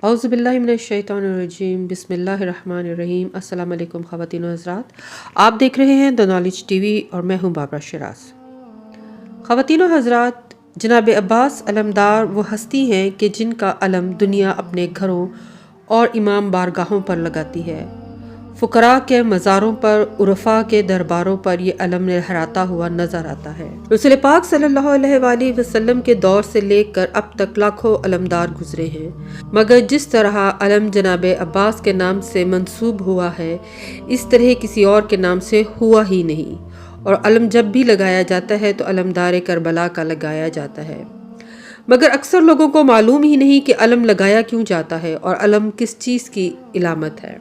اعوذ باللہ من الشیطان الرجیم، بسم اللہ الرحمن الرحیم۔ السلام علیکم خواتین و حضرات، آپ دیکھ رہے ہیں دا نالج ٹی وی اور میں ہوں بابرا شیراز۔ خواتین و حضرات، جناب عباس علمدار وہ ہستی ہیں کہ جن کا علم دنیا اپنے گھروں اور امام بارگاہوں پر لگاتی ہے۔ فقراء کے مزاروں پر، عرفاء کے درباروں پر یہ علم لہراتا ہوا نظر آتا ہے۔ رسول پاک صلی اللہ علیہ وآلہ وسلم کے دور سے لے کر اب تک لاکھوں علمدار گزرے ہیں، مگر جس طرح علم جناب عباس کے نام سے منسوب ہوا ہے، اس طرح کسی اور کے نام سے ہوا ہی نہیں، اور علم جب بھی لگایا جاتا ہے تو علمدار کربلا کا لگایا جاتا ہے۔ مگر اکثر لوگوں کو معلوم ہی نہیں کہ علم لگایا کیوں جاتا ہے اور علم کس چیز کی علامت ہے۔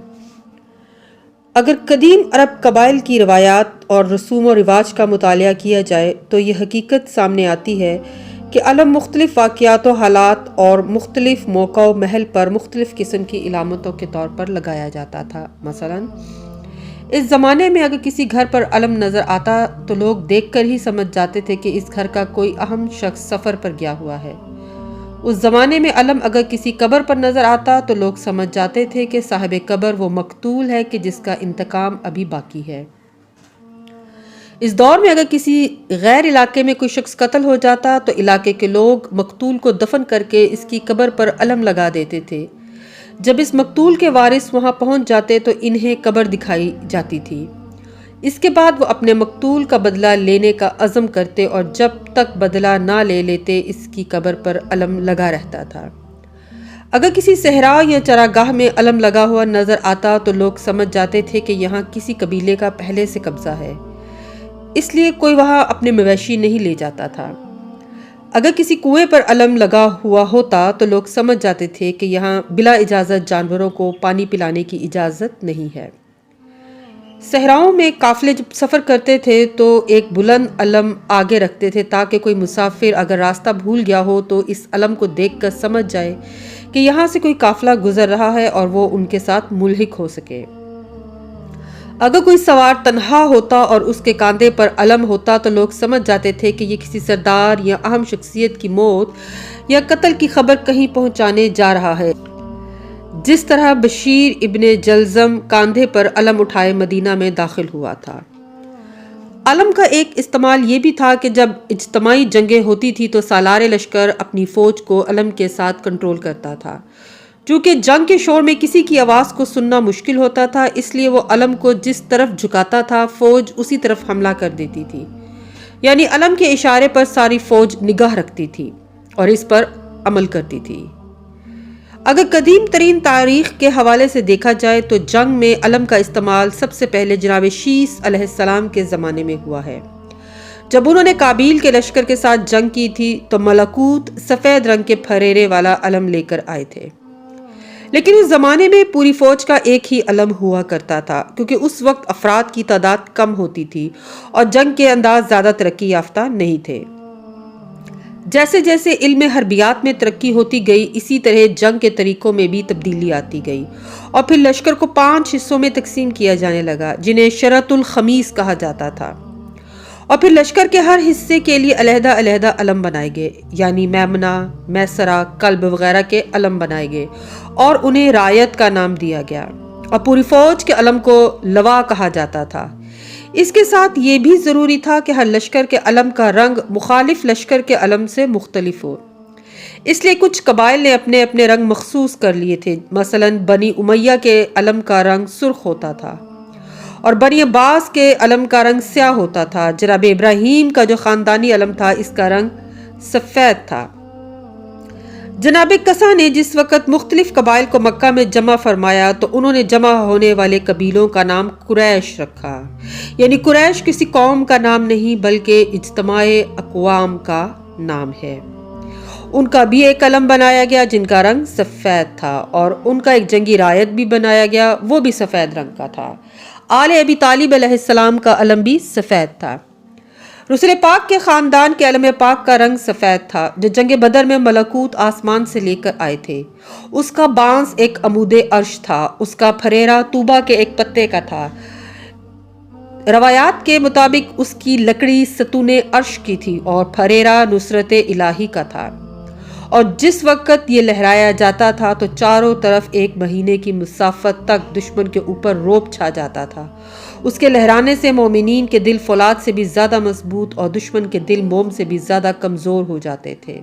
اگر قدیم عرب قبائل کی روایات اور رسوم و رواج کا مطالعہ کیا جائے تو یہ حقیقت سامنے آتی ہے کہ علم مختلف واقعات و حالات اور مختلف موقع و محل پر مختلف قسم کی علامتوں کے طور پر لگایا جاتا تھا۔ مثلا اس زمانے میں اگر کسی گھر پر علم نظر آتا تو لوگ دیکھ کر ہی سمجھ جاتے تھے کہ اس گھر کا کوئی اہم شخص سفر پر گیا ہوا ہے۔ اس زمانے میں علم اگر کسی قبر پر نظر آتا تو لوگ سمجھ جاتے تھے کہ صاحب قبر وہ مقتول ہے کہ جس کا انتقام ابھی باقی ہے۔ اس دور میں اگر کسی غیر علاقے میں کوئی شخص قتل ہو جاتا تو علاقے کے لوگ مقتول کو دفن کر کے اس کی قبر پر علم لگا دیتے تھے۔ جب اس مقتول کے وارث وہاں پہنچ جاتے تو انہیں قبر دکھائی جاتی تھی۔ اس کے بعد وہ اپنے مقتول کا بدلہ لینے کا عزم کرتے اور جب تک بدلہ نہ لے لیتے اس کی قبر پر علم لگا رہتا تھا۔ اگر کسی صحرا یا چراگاہ میں علم لگا ہوا نظر آتا تو لوگ سمجھ جاتے تھے کہ یہاں کسی قبیلے کا پہلے سے قبضہ ہے، اس لیے کوئی وہاں اپنے مویشی نہیں لے جاتا تھا۔ اگر کسی کنویں پر علم لگا ہوا ہوتا تو لوگ سمجھ جاتے تھے کہ یہاں بلا اجازت جانوروں کو پانی پلانے کی اجازت نہیں ہے۔ صحراؤں میں قافلے جب سفر کرتے تھے تو ایک بلند علم آگے رکھتے تھے تاکہ کوئی مسافر اگر راستہ بھول گیا ہو تو اس علم کو دیکھ کر سمجھ جائے کہ یہاں سے کوئی قافلہ گزر رہا ہے اور وہ ان کے ساتھ ملحق ہو سکے۔ اگر کوئی سوار تنہا ہوتا اور اس کے کاندھے پر علم ہوتا تو لوگ سمجھ جاتے تھے کہ یہ کسی سردار یا اہم شخصیت کی موت یا قتل کی خبر کہیں پہنچانے جا رہا ہے، جس طرح بشیر ابن جلزم کاندھے پر علم اٹھائے مدینہ میں داخل ہوا تھا۔ علم کا ایک استعمال یہ بھی تھا کہ جب اجتماعی جنگیں ہوتی تھی تو سالار لشکر اپنی فوج کو علم کے ساتھ کنٹرول کرتا تھا۔ چونکہ جنگ کے شور میں کسی کی آواز کو سننا مشکل ہوتا تھا، اس لیے وہ علم کو جس طرف جھکاتا تھا فوج اسی طرف حملہ کر دیتی تھی، یعنی علم کے اشارے پر ساری فوج نگاہ رکھتی تھی اور اس پر عمل کرتی تھی۔ اگر قدیم ترین تاریخ کے حوالے سے دیکھا جائے تو جنگ میں علم کا استعمال سب سے پہلے جناب شیس علیہ السلام کے زمانے میں ہوا ہے۔ جب انہوں نے قابیل کے لشکر کے ساتھ جنگ کی تھی تو ملکوت سفید رنگ کے پھریرے والا علم لے کر آئے تھے، لیکن اس زمانے میں پوری فوج کا ایک ہی علم ہوا کرتا تھا، کیونکہ اس وقت افراد کی تعداد کم ہوتی تھی اور جنگ کے انداز زیادہ ترقی یافتہ نہیں تھے۔ جیسے جیسے علم حربیات میں ترقی ہوتی گئی اسی طرح جنگ کے طریقوں میں بھی تبدیلی آتی گئی، اور پھر لشکر کو 5 حصوں میں تقسیم کیا جانے لگا جنہیں شرط الخمیس کہا جاتا تھا، اور پھر لشکر کے ہر حصے کے لیے علیحدہ علیحدہ علم بنائے گئے، یعنی میمنہ، میسرہ، کلب وغیرہ کے علم بنائے گئے اور انہیں رایت کا نام دیا گیا، اور پوری فوج کے علم کو لوا کہا جاتا تھا۔ اس کے ساتھ یہ بھی ضروری تھا کہ ہر لشکر کے علم کا رنگ مخالف لشکر کے علم سے مختلف ہو، اس لیے کچھ قبائل نے اپنے اپنے رنگ مخصوص کر لیے تھے۔ مثلا بنی امیہ کے علم کا رنگ سرخ ہوتا تھا اور بنی عباس کے علم کا رنگ سیاہ ہوتا تھا۔ جناب ابراہیم کا جو خاندانی علم تھا اس کا رنگ سفید تھا۔ جناب قصہ نے جس وقت مختلف قبائل کو مکہ میں جمع فرمایا تو انہوں نے جمع ہونے والے قبیلوں کا نام قریش رکھا، یعنی قریش کسی قوم کا نام نہیں بلکہ اجتماع اقوام کا نام ہے۔ ان کا بھی ایک علم بنایا گیا جن کا رنگ سفید تھا، اور ان کا ایک جنگی رایت بھی بنایا گیا، وہ بھی سفید رنگ کا تھا۔ آل ابی طالب علیہ السلام کا علم بھی سفید تھا۔ رسول پاک کے خاندان کے علم پاک کا رنگ سفید تھا جو جنگ بدر میں ملکوت آسمان سے لے کر آئے تھے۔ اس کا بانس ایک عمود عرش تھا، اس کا پھریرا طوبہ کے ایک پتے کا تھا۔ روایات کے مطابق اس کی لکڑی ستون عرش کی تھی اور پھریرا نصرت الہی کا تھا، اور جس وقت یہ لہرایا جاتا تھا تو چاروں طرف 1 مہینے کی مسافت تک دشمن کے اوپر رعب چھا جاتا تھا۔ اس کے لہرانے سے مومنین کے دل فولاد سے بھی زیادہ مضبوط اور دشمن کے دل موم سے بھی زیادہ کمزور ہو جاتے تھے۔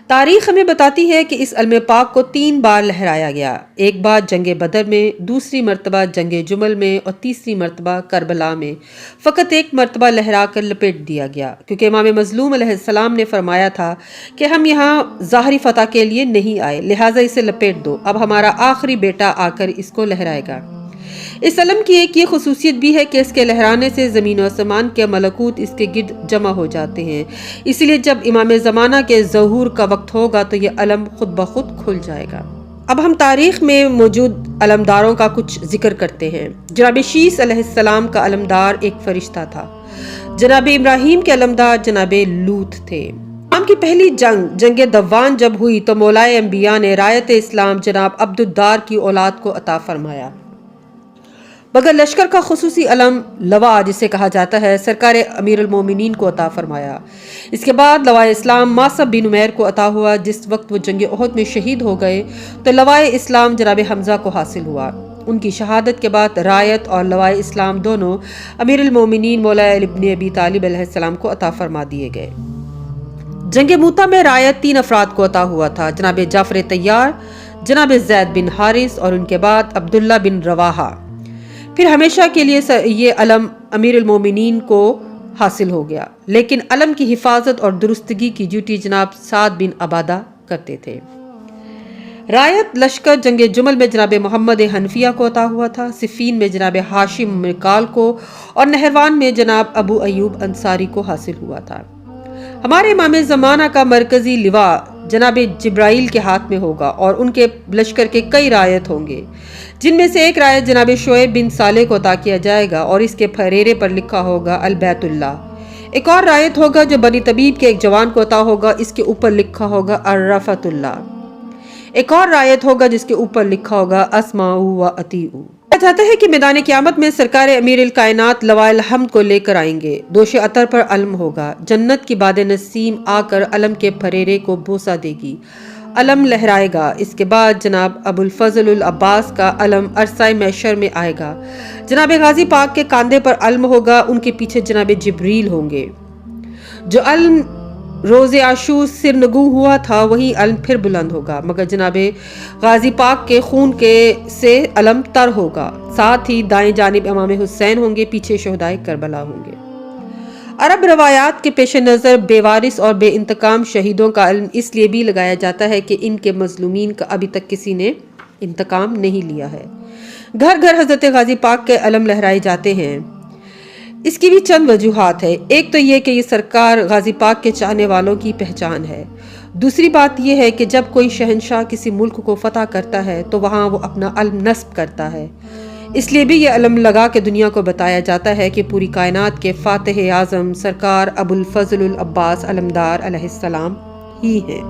تاریخ ہمیں بتاتی ہے کہ اس علم پاک کو 3 بار لہرایا گیا، ایک بار جنگ بدر میں، دوسری مرتبہ جنگ جمل میں اور تیسری مرتبہ کربلا میں۔ فقط 1 مرتبہ لہرا کر لپیٹ دیا گیا، کیونکہ امام مظلوم علیہ السلام نے فرمایا تھا کہ ہم یہاں ظاہری فتح کے لیے نہیں آئے، لہٰذا اسے لپیٹ دو، اب ہمارا آخری بیٹا آ کر اس کو لہرائے گا۔ اس علم کی ایک یہ خصوصیت بھی ہے کہ اس کے لہرانے سے زمین و آسمان کے ملکوت اس کے گرد جمع ہو جاتے ہیں، اس لیے جب امام زمانہ کے ظہور کا وقت ہوگا تو یہ علم خود بخود کھل جائے گا۔ اب ہم تاریخ میں موجود علمداروں کا کچھ ذکر کرتے ہیں۔ جناب شیس علیہ السلام کا علمدار ایک فرشتہ تھا۔ جناب ابراہیم کے علمدار جناب لوط تھے۔ اسلام کی پہلی جنگ دوان جب ہوئی تو مولائے انبیاء نے رایت اسلام جناب عبدالدار کی اولاد کو عطا فرمایا۔ مگر لشکر کا خصوصی علم لواء جسے کہا جاتا ہے سرکار امیر المومنین کو عطا فرمایا۔ اس کے بعد لواء اسلام ماصب بن عمیر کو عطا ہوا۔ جس وقت وہ جنگ احد میں شہید ہو گئے تو لواء اسلام جناب حمزہ کو حاصل ہوا۔ ان کی شہادت کے بعد رایت اور لواء اسلام دونوں امیر المومنین مولا علی بن ابی طالب علیہ السلام کو عطا فرما دیے گئے۔ جنگ موتا میں رایت 3 افراد کو عطا ہوا تھا، جناب جعفر طیار، جناب زید بن حارث اور ان کے بعد عبداللہ بن رواحہ۔ پھر ہمیشہ کے لیے یہ علم امیر المومنین کو حاصل ہو گیا، لیکن علم کی حفاظت اور درستگی کی ڈیوٹی جناب سعد بن عبادہ کرتے تھے۔ رایت لشکر جنگ جمل میں جناب محمد حنفیہ کو عطا ہوا تھا، صفین میں جناب ہاشم مرکال کو اور نہروان میں جناب ابو ایوب انصاری کو حاصل ہوا تھا۔ ہمارے امام زمانہ کا مرکزی لواء جناب جبرائیل کے ہاتھ میں ہوگا اور ان کے لشکر کے کئی رایت ہوں گے، جن میں سے ایک رایت جناب شعیب بن صالح کو عطا کیا جائے گا اور اس کے پھریرے پر لکھا ہوگا البیت اللہ۔ ایک اور رایت ہوگا جو بنی طبیب کے ایک جوان کو عطا ہوگا، اس کے اوپر لکھا ہوگا الرفت اللہ۔ ایک اور رایت ہوگا جس کے اوپر لکھا ہوگا اسمعوا و اطیعوا۔ کہا جاتا ہے کہ میدان قیامت میں سرکار امیر الکائنات لواء الحمد کو لے کر آئیں گے، دوش عطر پر علم ہوگا، جنت کی باد نسیم آ کر علم کے پھریرے کو بوسہ دے گی، علم لہرائے گا۔ اس کے بعد جناب ابو الفضل العباس کا علم عرصہ محشر میں آئے گا، جناب غازی پاک کے کاندھے پر علم ہوگا، ان کے پیچھے جناب جبریل ہوں گے۔ جو علم روز عاشور سرنگوں ہوا تھا وہی علم پھر بلند ہوگا، مگر جناب غازی پاک کے خون سے علم تر ہوگا۔ ساتھ ہی دائیں جانب امام حسین ہوں گے، پیچھے شہدائے کربلا ہوں گے۔ عرب روایات کے پیش نظر بے وارث اور بے انتقام شہیدوں کا علم اس لیے بھی لگایا جاتا ہے کہ ان کے مظلومین کا ابھی تک کسی نے انتقام نہیں لیا ہے۔ گھر گھر حضرت غازی پاک کے علم لہرائے جاتے ہیں۔ اس کی بھی چند وجوہات ہے۔ ایک تو یہ کہ یہ سرکار غازی پاک کے چاہنے والوں کی پہچان ہے۔ دوسری بات یہ ہے کہ جب کوئی شہنشاہ کسی ملک کو فتح کرتا ہے تو وہاں وہ اپنا علم نصب کرتا ہے، اس لیے بھی یہ علم لگا کے دنیا کو بتایا جاتا ہے کہ پوری کائنات کے فاتح اعظم سرکار ابو الفضل العباس علمدار علیہ السلام ہی ہیں۔